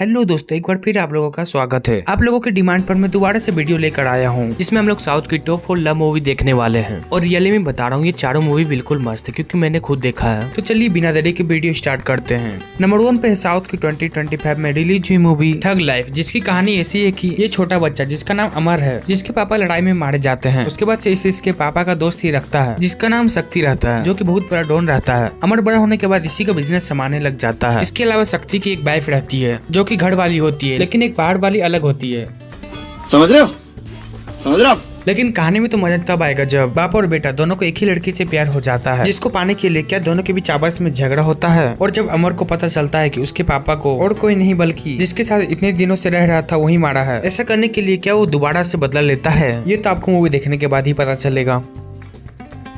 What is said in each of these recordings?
Hello दोस्तों, एक बार फिर आप लोगों का स्वागत है। आप लोगों के डिमांड पर मैं दोबारा से वीडियो लेकर आया हूँ, जिसमें हम लोग साउथ की टॉप 4 लव मूवी देखने वाले हैं। और रियली में बता रहा हूँ, ये चारों मूवी बिल्कुल मस्त है क्योंकि मैंने खुद देखा है। तो चलिए बिना देरी के वीडियो स्टार्ट करते हैं। नंबर 1 पे है साउथ की 2025 में रिलीज हुई मूवी ठग लाइफ, जिसकी कहानी ऐसी है कि ये छोटा बच्चा जिसका नाम अमर है, जिसके पापा लड़ाई में मारे जाते हैं, उसके बाद से इसे इसके पापा का दोस्त ही रखता है जिसका नाम शक्ति रहता है, जो की बहुत बड़ा डॉन रहता है। अमर बड़ा होने के बाद इसी का बिजनेस संभालने लग जाता है। इसके अलावा शक्ति की एक वाइफ रहती है जो की घर वाली होती है, लेकिन एक बाहर वाली अलग होती है। समझ रहे हो? लेकिन कहानी में तो मजा तब आएगा जब बाप और बेटा दोनों को एक ही लड़की से प्यार हो जाता है, जिसको पाने के लिए क्या दोनों के बीच आपस में झगड़ा होता है। और जब अमर को पता चलता है कि उसके पापा को और कोई नहीं बल्कि जिसके साथ इतने दिनों से रह रहा था वही मारा है, ऐसा करने के लिए क्या वो दोबारा से बदला लेता है, ये तो आपको मूवी देखने के बाद ही पता चलेगा।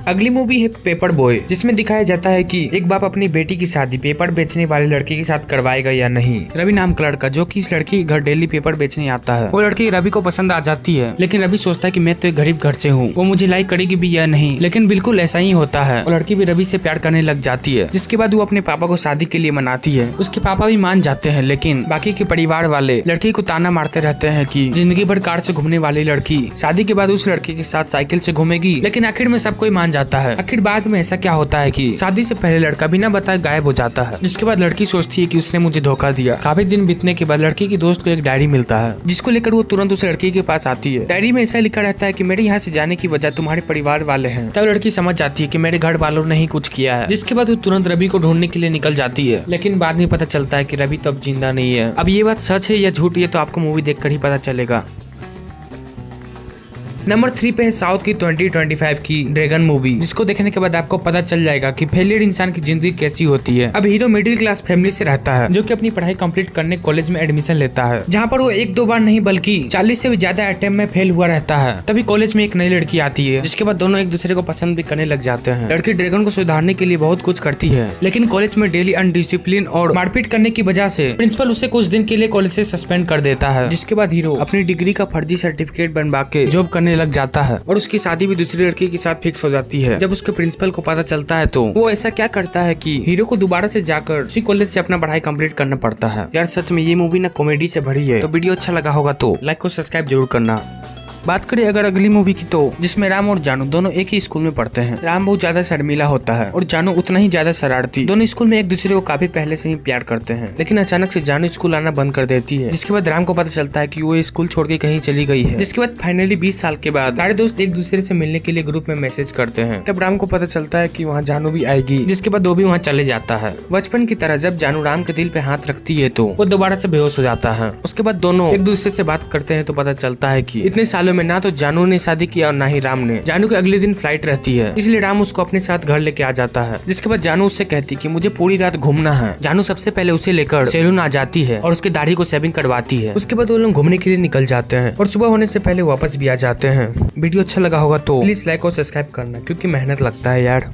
अगली मूवी है पेपर बॉय, जिसमें दिखाया जाता है कि एक बाप अपनी बेटी की शादी पेपर बेचने वाले लड़के के साथ करवाएगा या नहीं। रवि नाम का लड़का जो कि इस लड़की के घर डेली पेपर बेचने आता है, वो लड़की रवि को पसंद आ जाती है, लेकिन रवि सोचता है कि मैं तो एक गरीब घर से हूँ, वो मुझे लाइक करेगी भी या नहीं। लेकिन बिल्कुल ऐसा ही होता है और लड़की भी रवि से प्यार करने लग जाती है, जिसके बाद वो अपने पापा को शादी के लिए मनाती है। उसके पापा भी मान जाते हैं, लेकिन बाकी के परिवार वाले लड़की को ताना मारते रहते हैं कि जिंदगी भर कार से घूमने वाली लड़की शादी के बाद उस लड़के के साथ साइकिल से घूमेगी। लेकिन आखिर में सब कोई मान जाता है। आखिर बाद में ऐसा क्या होता है कि शादी से पहले लड़का बिना बताए गायब हो जाता है, जिसके बाद लड़की सोचती है कि उसने मुझे धोखा दिया। काफी दिन बीतने के बाद लड़की की दोस्त को एक डायरी मिलता है, जिसको लेकर वो तुरंत उस लड़की के पास आती है। डायरी में ऐसा लिखा रहता है कि मेरे यहाँ से जाने की वजह तुम्हारे परिवार वाले हैं। तब लड़की समझ जाती है कि मेरे घर वालों ने ही कुछ किया है, जिसके बाद वो तुरंत रवि को ढूंढने के लिए निकल जाती है। लेकिन बाद में पता चलता है कि रवि तो अब जिंदा नहीं है। अब ये बात सच है या झूठ, ये तो आपको मूवी देखकर ही पता चलेगा। नंबर 3 पे है साउथ की 2025 की ड्रैगन मूवी, जिसको देखने के बाद आपको पता चल जाएगा कि फेलियर इंसान की जिंदगी कैसी होती है। अब हीरो मिडिल क्लास फैमिली से रहता है, जो कि अपनी पढ़ाई कंप्लीट करने कॉलेज में एडमिशन लेता है, जहाँ पर वो 1-2 बार नहीं बल्कि 40 से भी ज्यादा अटेम्प्ट में फेल हुआ रहता है। तभी कॉलेज में एक नई लड़की आती है, जिसके बाद दोनों एक दूसरे को पसंद भी करने लग जाते हैं। लड़की ड्रैगन को सुधारने के लिए बहुत कुछ करती है, लेकिन कॉलेज में डेली अनडिसिप्लिन और मारपीट करने की वजह से प्रिंसिपल उसे कुछ दिन के लिए कॉलेज से सस्पेंड कर देता है। जिसके बाद हीरो अपनी डिग्री का फर्जी सर्टिफिकेट बनवा के जॉब करने लग जाता है और उसकी शादी भी दूसरी लड़की के साथ फिक्स हो जाती है। जब उसके प्रिंसिपल को पता चलता है तो वो ऐसा क्या करता है कि हीरो को दोबारा से जाकर उसी कॉलेज से अपना पढ़ाई कंप्लीट करना पड़ता है। यार सच में ये मूवी ना कॉमेडी से भरी है। तो वीडियो अच्छा लगा होगा तो लाइक और सब्सक्राइब जरूर करना। बात करें अगर अगली मूवी की, तो जिसमें राम और जानू दोनों एक ही स्कूल में पढ़ते हैं। राम बहुत ज्यादा शर्मीला होता है और जानू उतना ही ज्यादा शरारती। दोनों स्कूल में एक दूसरे को काफी पहले से ही प्यार करते हैं, लेकिन अचानक से जानू स्कूल आना बंद कर देती है, जिसके बाद राम को पता चलता है कि वो स्कूल छोड़ के कहीं चली गई है। जिसके बाद फाइनली 20 साल के बाद सारे दोस्त एक दूसरे से मिलने के लिए ग्रुप में मैसेज करते हैं। तब राम को पता चलता है कि वहाँ जानू भी आएगी, जिसके बाद वो भी वहाँ चले जाता है। बचपन की तरह जब जानू राम के दिल पे हाथ रखती है तो वो दोबारा से बेहोश हो जाता है। उसके बाद दोनों एक दूसरे से बात करते हैं तो पता चलता है कि इतने सालों में ना तो जानू ने शादी किया और ना ही राम ने। जानू के अगले दिन फ्लाइट रहती है, इसलिए राम उसको अपने साथ घर लेके आ जाता है। जिसके बाद जानू उससे कहती कि मुझे पूरी रात घूमना है। जानू सबसे पहले उसे लेकर सैलून आ जाती है और उसके दाढ़ी को शेविंग करवाती है। उसके बाद वो लोग घूमने के लिए निकल जाते हैं और सुबह होने से पहले वापस भी आ जाते हैं। वीडियो अच्छा लगा होगा तो प्लीज लाइक और सब्सक्राइब करना, क्योंकि मेहनत लगता है यार।